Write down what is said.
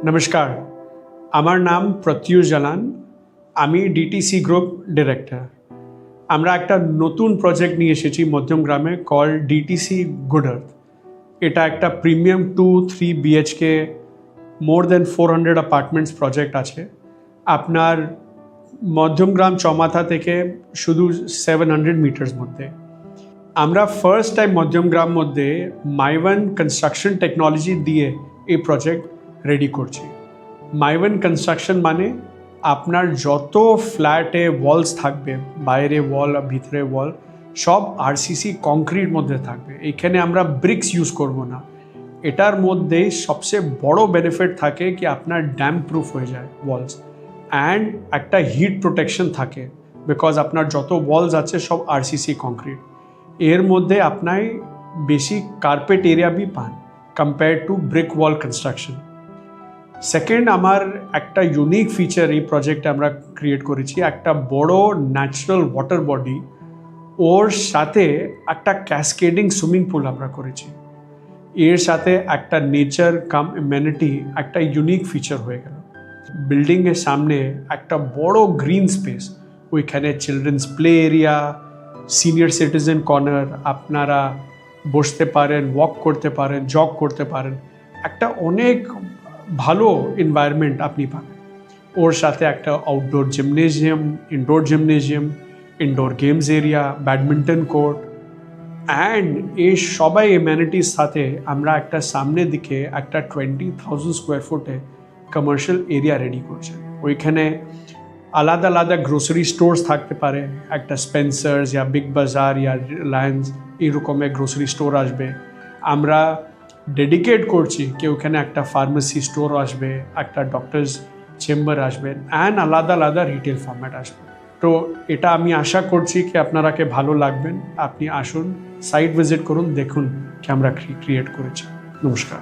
নমস্কার, আমার নাম প্রত্যুষ জালান। আমি ডিটিসি গ্রুপ ডিরেক্টর। আমরা একটা নতুন প্রজেক্ট নিয়ে এসেছি মধ্যমগ্রামে, কল ডিটিসি গুড আর্থ। এটা একটা প্রিমিয়াম 2-3 বিএচকে মোর দেন 400 অ্যাপার্টমেন্টস প্রজেক্ট আছে আপনার মধ্যমগ্রাম চৌমাথা থেকে শুধু 700 মিটার্স মধ্যে। আমরা ফার্স্ট টাইম মধ্যমগ্রাম মধ্যে মাইওয়ান কনস্ট্রাকশন টেকনোলজি দিয়ে এই প্রজেক্ট রেডি করছি। মাইওয়ান কনস্ট্রাকশন মানে আপনার যত ফ্ল্যাটে ওয়ালস থাকবে, বাইরে ওয়াল আর ভিতরে ওয়াল, সব আরসিসি কংক্রিট মধ্যে থাকবে। এখানে আমরা ব্রিক্স ইউজ করব না। এটার মধ্যে সবচেয়ে বড় বেনিফিট থাকে কি আপনার ড্যাম্প প্রুফ হয়ে যায় ওয়ালস, অ্যান্ড একটা হিট প্রোটেকশন থাকে বিকজ আপনার যত ওয়ালস আছে সব আরসিসি কংক্রিট। এর মধ্যে আপনার বেশি কার্পেট এরিয়া বি পান compare to brick wall construction. Second, আমার একটা ইউনিক ফিচার এই প্রজেক্টে আমরা ক্রিয়েট করেছি, একটা বড় ন্যাচারাল ওয়াটার বডি, ওর সাথে একটা ক্যাসকেডিং সুইমিং পুল আমরা করেছি। এর সাথে একটা নেচার কাম এমেনিটি একটা ইউনিক ফিচার হয়ে গেল। বিল্ডিংয়ের সামনে একটা বড় গ্রিন স্পেস, ওইখানে children's play area, senior citizen corner, আপনারা বসতে পারেন, ওয়াক করতে পারেন, জগ করতে পারেন, একটা অনেক ভালো এনভায়রনমেন্ট আপনি পাবেন। ওর সাথে একটা outdoor gymnasium, indoor gymnasium, indoor games area, badminton court, and এই সবাই এম্যানিটির সাথে আমরা একটা সামনের দিকে একটা 20,000 স্কোয়ার ফুটে কমার্শিয়াল এরিয়া রেডি করছি। ওইখানে আলাদা আলাদা গ্রোসারি স্টোর্স থাকতে পারে, একটা স্পেন্সার্স ইয়া বিগ বাজার ইয়া রিলায়েন্স এরকমের গ্রোসারি স্টোর আসবে। আমরা ডেডিকেট করছি কি ওখানে একটা ফার্মেসি স্টোর আসবে, একটা ডক্টরস চেম্বার আসবে, অ্যান্ড আলাদা আলাদা রিটেল ফরম্যাট আসবে। তো এটা আমি আশা করছি কি আপনারাকে ভালো লাগবেন। আপনি আসুন, সাইট ভিজিট করুন, দেখুন কি আমরা ক্রিয়েট করেছি। নমস্কার।